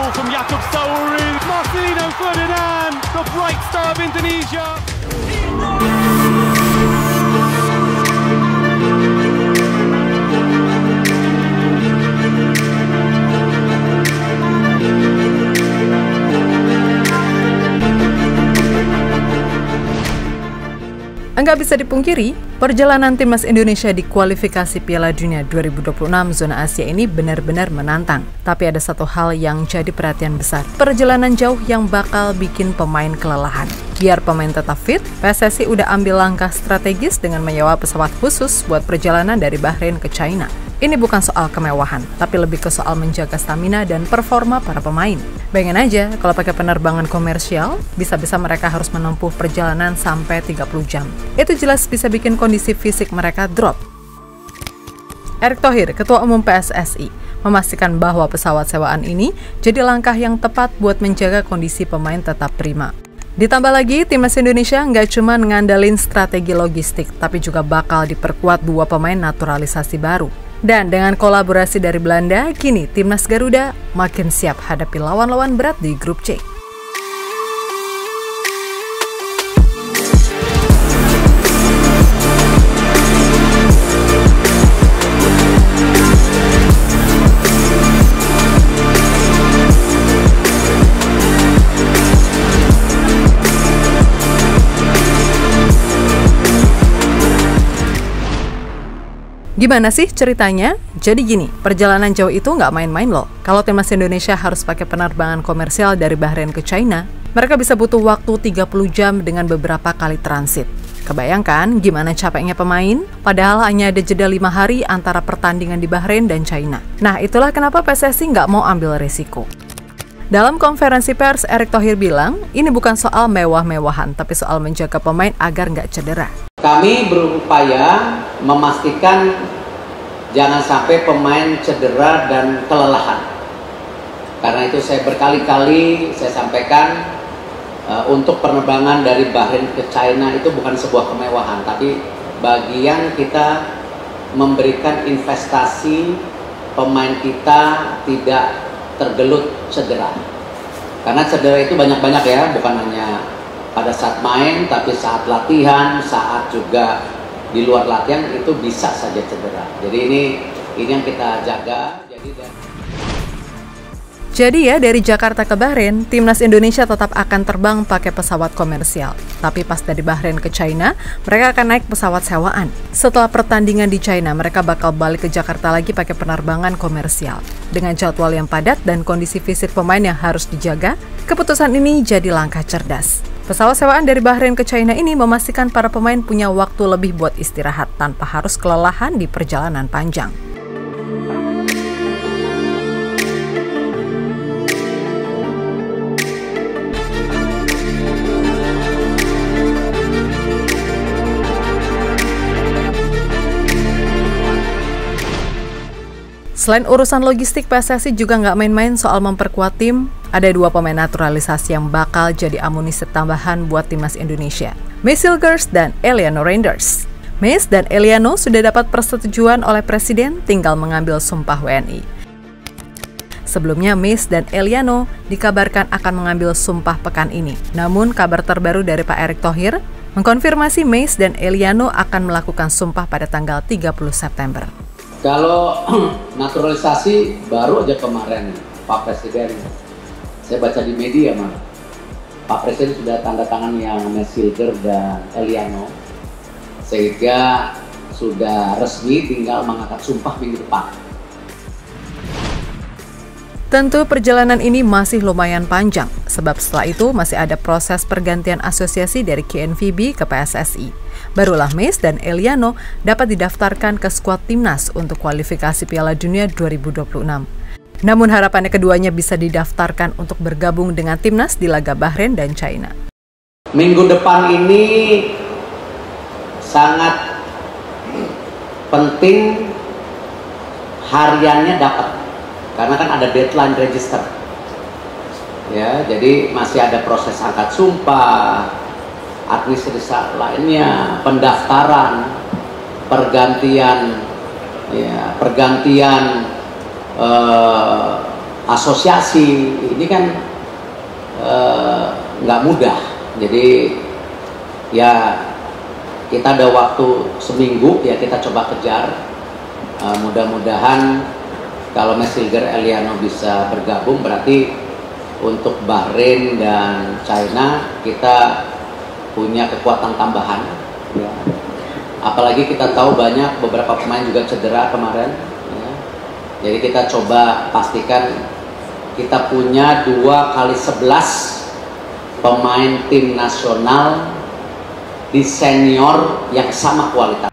ball from Yaakob Sauri. Marcelino Ferdinand, the bright star of Indonesia. Nggak bisa dipungkiri, perjalanan timnas Indonesia di kualifikasi Piala Dunia 2026 zona Asia ini benar-benar menantang. Tapi ada satu hal yang jadi perhatian besar, perjalanan jauh yang bakal bikin pemain kelelahan. Biar pemain tetap fit, PSSI udah ambil langkah strategis dengan menyewa pesawat khusus buat perjalanan dari Bahrain ke China. Ini bukan soal kemewahan, tapi lebih ke soal menjaga stamina dan performa para pemain. Bayangin aja, kalau pakai penerbangan komersial, bisa-bisa mereka harus menempuh perjalanan sampai 30 jam. Itu jelas bisa bikin kondisi fisik mereka drop. Erick Thohir, Ketua Umum PSSI, memastikan bahwa pesawat sewaan ini jadi langkah yang tepat buat menjaga kondisi pemain tetap prima. Ditambah lagi, timnas Indonesia nggak cuma ngandalin strategi logistik, tapi juga bakal diperkuat 2 pemain naturalisasi baru. Dan dengan kolaborasi dari Belanda, kini timnas Garuda makin siap hadapi lawan-lawan berat di grup C. Gimana sih ceritanya? Jadi gini, perjalanan jauh itu nggak main-main loh. Kalau timnas Indonesia harus pakai penerbangan komersial dari Bahrain ke China, mereka bisa butuh waktu 30 jam dengan beberapa kali transit. Kebayangkan gimana capeknya pemain? Padahal hanya ada jeda 5 hari antara pertandingan di Bahrain dan China. Nah, itulah kenapa PSSI nggak mau ambil resiko. Dalam konferensi pers, Erick Thohir bilang, ini bukan soal mewah-mewahan, tapi soal menjaga pemain agar nggak cedera. Kami berupaya memastikan jangan sampai pemain cedera dan kelelahan. Karena itu saya berkali-kali saya sampaikan untuk penerbangan dari Bahrain ke China itu bukan sebuah kemewahan, tapi bagian kita memberikan investasi pemain kita tidak tergelut cedera. Karena cedera itu banyak-banyak ya, bukan hanya pada saat main, tapi saat latihan, saat juga di luar latihan itu bisa saja cedera. Jadi ini yang kita jaga. Jadi ya, dari Jakarta ke Bahrain, timnas Indonesia tetap akan terbang pakai pesawat komersial. Tapi pas dari Bahrain ke China, mereka akan naik pesawat sewaan. Setelah pertandingan di China, mereka bakal balik ke Jakarta lagi pakai penerbangan komersial. Dengan jadwal yang padat dan kondisi fisik pemain yang harus dijaga, keputusan ini jadi langkah cerdas. Pesawat sewaan dari Bahrain ke China ini memastikan para pemain punya waktu lebih buat istirahat tanpa harus kelelahan di perjalanan panjang. Selain urusan logistik, PSSI juga nggak main-main soal memperkuat tim. Ada 2 pemain naturalisasi yang bakal jadi amunisi tambahan buat timnas Indonesia, Mace Hilgers dan Eliano Reinders. Mace dan Eliano sudah dapat persetujuan oleh Presiden, tinggal mengambil sumpah WNI. Sebelumnya, Mace dan Eliano dikabarkan akan mengambil sumpah pekan ini. Namun, kabar terbaru dari Pak Erick Thohir mengkonfirmasi Mace dan Eliano akan melakukan sumpah pada tanggal 30 September. Kalau naturalisasi baru aja kemarin Pak Presiden, saya baca di media malah, Pak Presiden sudah tanda tangan yang Mace Hilgers dan Eliano, sehingga sudah resmi tinggal mengangkat sumpah minggu depan. Tentu perjalanan ini masih lumayan panjang, sebab setelah itu masih ada proses pergantian asosiasi dari KNVB ke PSSI. Barulah Mace dan Eliano dapat didaftarkan ke skuad timnas untuk kualifikasi Piala Dunia 2026. Namun harapannya keduanya bisa didaftarkan untuk bergabung dengan timnas di laga Bahrain dan China. Minggu depan ini sangat penting hariannya dapat. Karena kan ada deadline register, ya, jadi masih ada proses angkat sumpah, administrasi lainnya, pendaftaran, pergantian asosiasi ini kan nggak mudah. Jadi ya kita ada waktu seminggu, ya kita coba kejar. Mudah-mudahan kalau Mas Silger Eliano bisa bergabung, berarti untuk Bahrain dan China kita punya kekuatan tambahan, ya. Apalagi kita tahu banyak beberapa pemain juga cedera kemarin, ya. Jadi kita coba pastikan kita punya 2x11 pemain tim nasional di senior yang sama kualitas.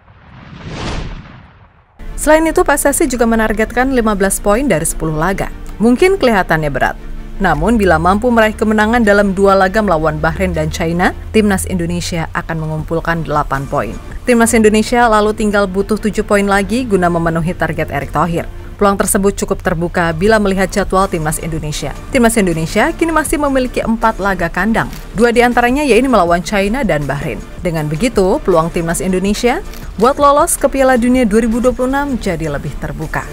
Selain itu, PSSI juga menargetkan 15 poin dari 10 laga. Mungkin kelihatannya berat, namun bila mampu meraih kemenangan dalam 2 laga melawan Bahrain dan China, Timnas Indonesia akan mengumpulkan 8 poin. Timnas Indonesia lalu tinggal butuh 7 poin lagi guna memenuhi target Erick Thohir. Peluang tersebut cukup terbuka bila melihat jadwal Timnas Indonesia. Timnas Indonesia kini masih memiliki 4 laga kandang. 2 diantaranya yaitu melawan China dan Bahrain. Dengan begitu, peluang Timnas Indonesia buat lolos ke Piala Dunia 2026 jadi lebih terbuka.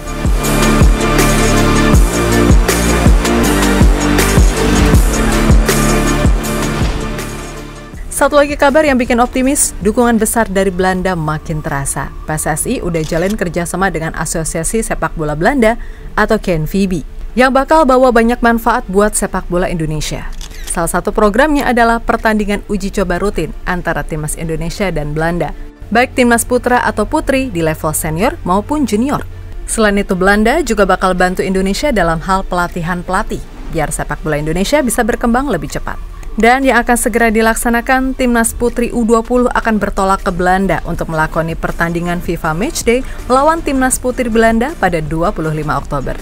Satu lagi kabar yang bikin optimis, dukungan besar dari Belanda makin terasa. PSSI udah jalin kerjasama dengan Asosiasi Sepak Bola Belanda atau KNVB yang bakal bawa banyak manfaat buat sepak bola Indonesia. Salah satu programnya adalah pertandingan uji coba rutin antara Timnas Indonesia dan Belanda, baik Timnas Putra atau Putri di level senior maupun junior. Selain itu, Belanda juga bakal bantu Indonesia dalam hal pelatihan pelatih, biar sepak bola Indonesia bisa berkembang lebih cepat. Dan yang akan segera dilaksanakan, Timnas Putri U20 akan bertolak ke Belanda untuk melakoni pertandingan FIFA Matchday melawan Timnas Putri Belanda pada 25 Oktober.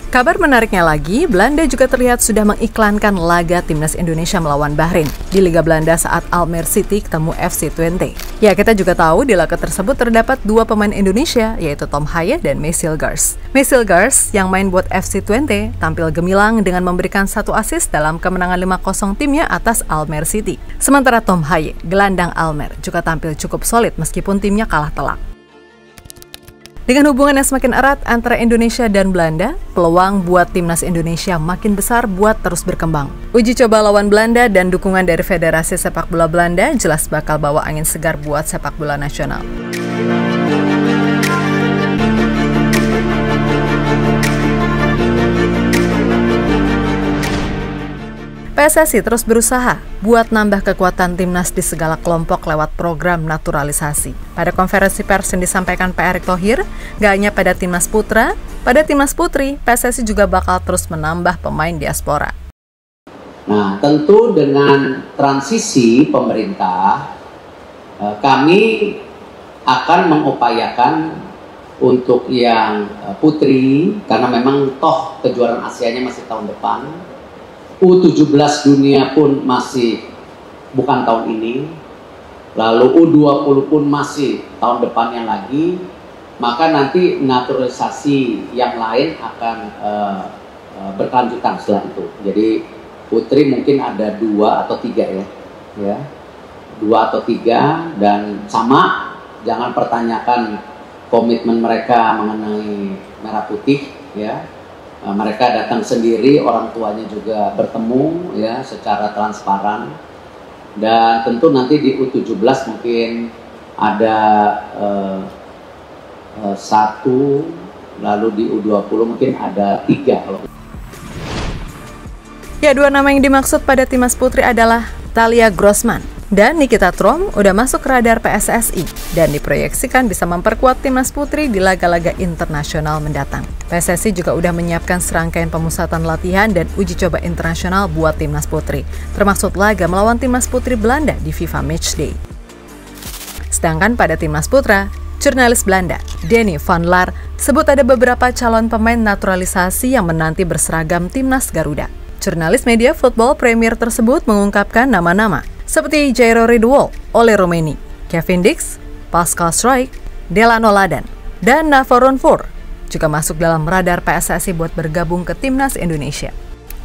Kabar menariknya lagi, Belanda juga terlihat sudah mengiklankan laga Timnas Indonesia melawan Bahrain di Liga Belanda saat Almere City ketemu FC Twente. Ya, kita juga tahu di laga tersebut terdapat 2 pemain Indonesia, yaitu Tom Haye dan Messil Gars. Messil Gars yang main buat FC Twente tampil gemilang dengan memberikan 1 assist dalam kemenangan 5-0 timnya atas Almere City. Sementara Tom Haye, gelandang Almere, juga tampil cukup solid meskipun timnya kalah telak. Dengan hubungan yang semakin erat antara Indonesia dan Belanda, peluang buat Timnas Indonesia makin besar buat terus berkembang. Uji coba lawan Belanda dan dukungan dari Federasi Sepak Bola Belanda jelas bakal bawa angin segar buat sepak bola nasional. PSSI terus berusaha buat nambah kekuatan timnas di segala kelompok lewat program naturalisasi. Pada konferensi pers yang disampaikan Pak Erick Thohir, gak hanya pada timnas putra, pada timnas putri, PSSI juga bakal terus menambah pemain diaspora. Nah, tentu dengan transisi pemerintah, kami akan mengupayakan untuk yang putri, karena memang toh kejuaraan Asianya masih tahun depan. U17 dunia pun masih bukan tahun ini, lalu U20 pun masih tahun depannya lagi, maka nanti naturalisasi yang lain akan berkelanjutan setelah itu. Jadi putri mungkin ada 2 atau 3 ya 2 atau 3, dan sama, jangan pertanyakan komitmen mereka mengenai merah putih ya. Mereka datang sendiri, orang tuanya juga bertemu ya secara transparan, dan tentu nanti di U17 mungkin ada 1, lalu di U20 mungkin ada 3. Ya, 2 nama yang dimaksud pada timnas putri adalah Thalia Grossman dan Nikita Trom udah masuk radar PSSI dan diproyeksikan bisa memperkuat timnas putri di laga-laga internasional mendatang. PSSI juga udah menyiapkan serangkaian pemusatan latihan dan uji coba internasional buat timnas putri, termasuk laga melawan timnas putri Belanda di FIFA Matchday. Sedangkan pada timnas putra, jurnalis Belanda, Denny van Laar, sebut ada beberapa calon pemain naturalisasi yang menanti berseragam timnas Garuda. Jurnalis media Football Premier tersebut mengungkapkan nama-nama seperti Jairo Ridwol, Ole Romeni, Kevin Dix, Pascal Struijk, Delano Ladan, dan Navaron Four juga masuk dalam radar PSSI buat bergabung ke Timnas Indonesia.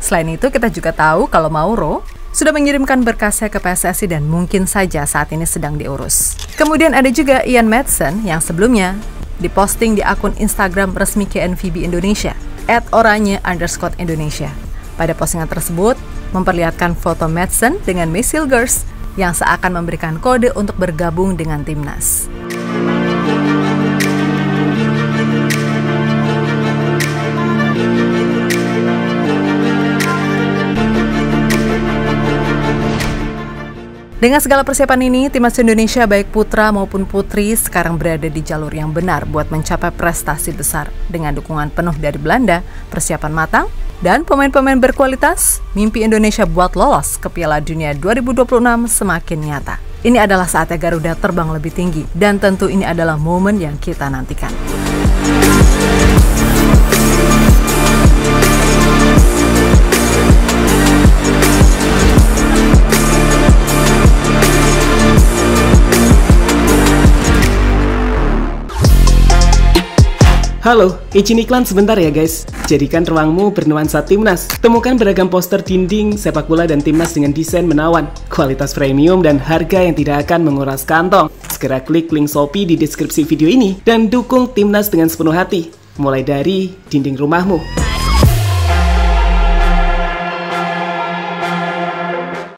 Selain itu, kita juga tahu kalau Mauro sudah mengirimkan berkasnya ke PSSI dan mungkin saja saat ini sedang diurus. Kemudian ada juga Ian Maatsen yang sebelumnya diposting di akun Instagram resmi KNVB Indonesia. @oranye_Indonesia. Pada postingan tersebut, memperlihatkan foto Madsen dengan Miss Hilgers yang seakan memberikan kode untuk bergabung dengan timnas. Dengan segala persiapan ini, timnas Indonesia baik putra maupun putri sekarang berada di jalur yang benar buat mencapai prestasi besar. Dengan dukungan penuh dari Belanda, persiapan matang, dan pemain-pemain berkualitas, mimpi Indonesia buat lolos ke Piala Dunia 2026 semakin nyata. Ini adalah saatnya Garuda terbang lebih tinggi, dan tentu ini adalah momen yang kita nantikan. Halo, izin iklan sebentar ya guys. Jadikan ruangmu bernuansa timnas. Temukan beragam poster dinding, sepak bola dan timnas dengan desain menawan, kualitas premium dan harga yang tidak akan menguras kantong. Segera klik link Shopee di deskripsi video ini dan dukung timnas dengan sepenuh hati. Mulai dari dinding rumahmu.